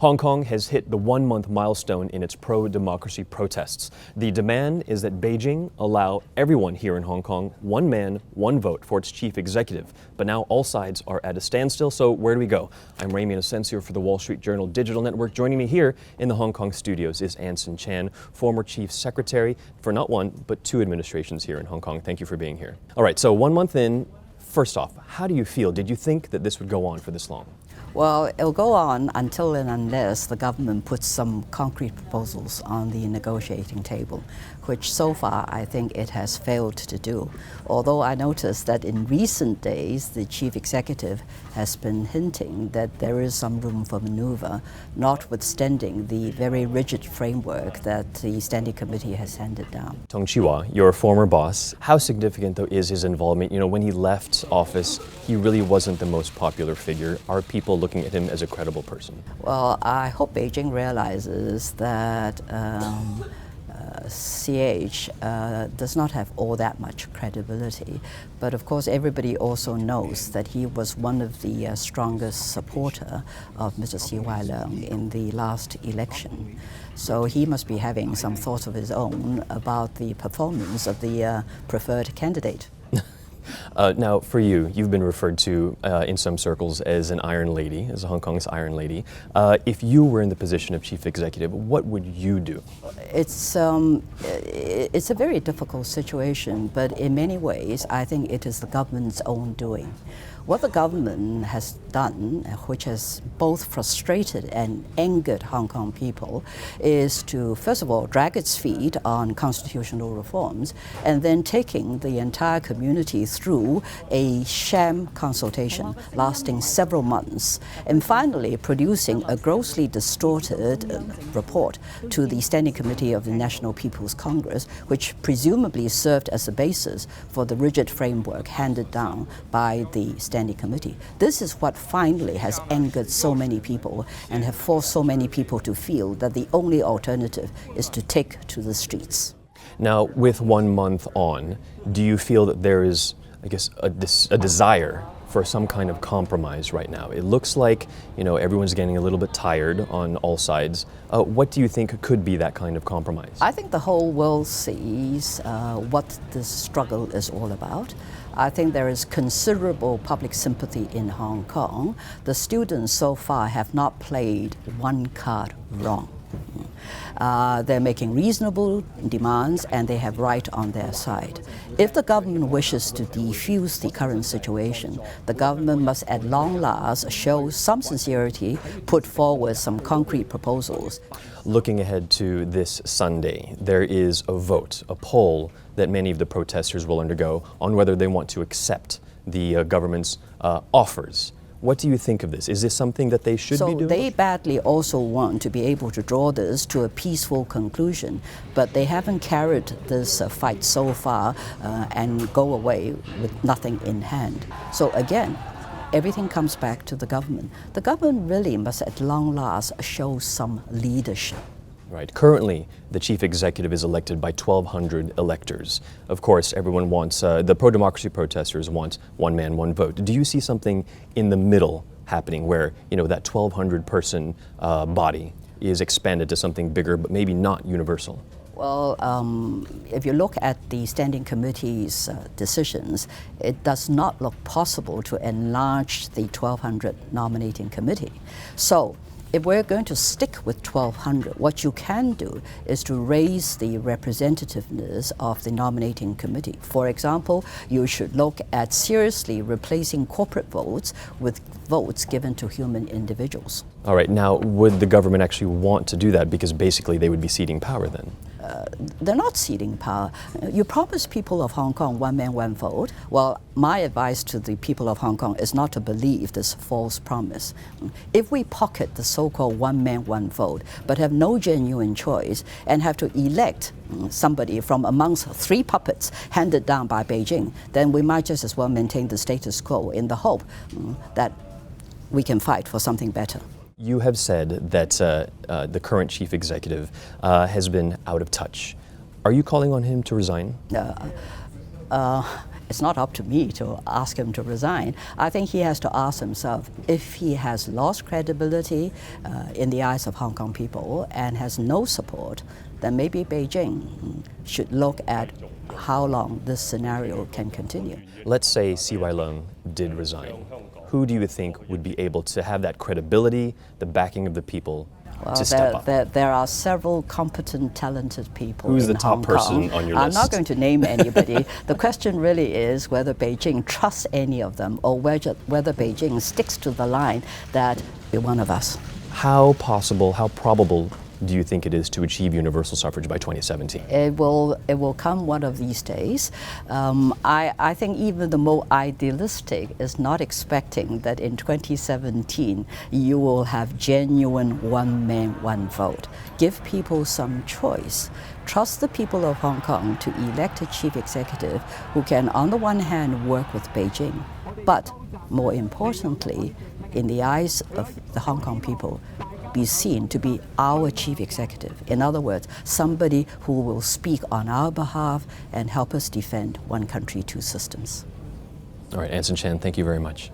Hong Kong has hit the one-month milestone in its pro-democracy protests. The demand is that Beijing allow everyone here in Hong Kong one man, one vote for its chief executive. But now all sides are at a standstill, so where do we go? I'm Ramy Inocencio for the Wall Street Journal Digital Network. Joining me here in the Hong Kong studios is Anson Chan, former chief secretary for not one, but two administrations here in Hong Kong. Thank you for being here. All right, so 1 month in, first off, how do you feel? Did you think that this would go on for this long? Well, it'll go on until and unless the government puts some concrete proposals on the negotiating table, which so far I think it has failed to do. Although I noticed that in recent days, the chief executive has been hinting that there is some room for maneuver, notwithstanding the very rigid framework that the Standing Committee has handed down. Tung Chee-hwa, your former boss, how significant though is his involvement? You know, when he left office, he really wasn't the most popular figure. Are people looking at him as a credible person? Well, I hope Beijing realizes that CH does not have all that much credibility, but of course everybody also knows that he was one of the strongest supporter of Mr. Xi Wai-leung in the last election. So he must be having some thoughts of his own about the performance of the preferred candidate. Now, for you, you've been referred to in some circles as an Iron Lady, as Hong Kong's Iron Lady. If you were in the position of chief executive, what would you do? It's a very difficult situation, but in many ways, I think it is the government's own doing. What the government has done, which has both frustrated and angered Hong Kong people, is to, first of all, drag its feet on constitutional reforms, and then taking the entire community through a sham consultation lasting several months, and finally producing a grossly distorted report to the Standing Committee of the National People's Congress, which presumably served as a basis for the rigid framework handed down by the Standing Committee. This is what finally has angered so many people and have forced so many people to feel that the only alternative is to take to the streets. Now, with 1 month on, do you feel that there is, I guess, a desire for some kind of compromise right now? It looks like, you know, everyone's getting a little bit tired on all sides. What do you think could be that kind of compromise? I think the whole world sees what this struggle is all about. I think there is considerable public sympathy in Hong Kong. The students so far have not played one card wrong. They're making reasonable demands and they have right on their side. If the government wishes to defuse the current situation, the government must at long last show some sincerity, put forward some concrete proposals. Looking ahead to this Sunday, there is a vote, a poll that many of the protesters will undergo on whether they want to accept the government's offers. What do you think of this? Is this something that they should be doing? So they badly also want to be able to draw this to a peaceful conclusion, but they haven't carried this fight so far and go away with nothing in hand. So again, everything comes back to the government. The government really must at long last show some leadership. Right. Currently, the chief executive is elected by 1,200 electors. Of course, everyone wants, the pro-democracy protesters want one man, one vote. Do you see something in the middle happening where, you know, that 1,200 person body is expanded to something bigger, but maybe not universal? Well, if you look at the Standing Committee's decisions, it does not look possible to enlarge the 1,200 nominating committee. So, if we're going to stick with 1,200, what you can do is to raise the representativeness of the nominating committee. For example, you should look at seriously replacing corporate votes with votes given to human individuals. All right, now would the government actually want to do that? Because basically they would be ceding power then. They're not ceding power. You promise people of Hong Kong one man, one vote. Well, my advice to the people of Hong Kong is not to believe this false promise. If we pocket the so-called one man, one vote, but have no genuine choice and have to elect somebody from amongst three puppets handed down by Beijing, then we might just as well maintain the status quo in the hope that we can fight for something better. You have said that the current chief executive has been out of touch. Are you calling on him to resign? it's not up to me to ask him to resign. I think he has to ask himself if he has lost credibility in the eyes of Hong Kong people and has no support, then maybe Beijing should look at how long this scenario can continue. Let's say CY Leung did resign. Who do you think would be able to have that credibility, the backing of the people to step up? There are several competent, talented people. Who's in the top Hong person Kong. on your I'm list? not going to name anybody. The question really is whether Beijing trusts any of them, or whether Beijing sticks to the line that you're one of us. How possible, how probable do you think it is to achieve universal suffrage by 2017? It will come one of these days. I think even the more idealistic is not expecting that in 2017 you will have genuine one man, one vote. Give people some choice. Trust the people of Hong Kong to elect a chief executive who can, on the one hand, work with Beijing, but more importantly, in the eyes of the Hong Kong people, be seen to be our chief executive. In other words, somebody who will speak on our behalf and help us defend one country, two systems. All right, Anson Chan, thank you very much.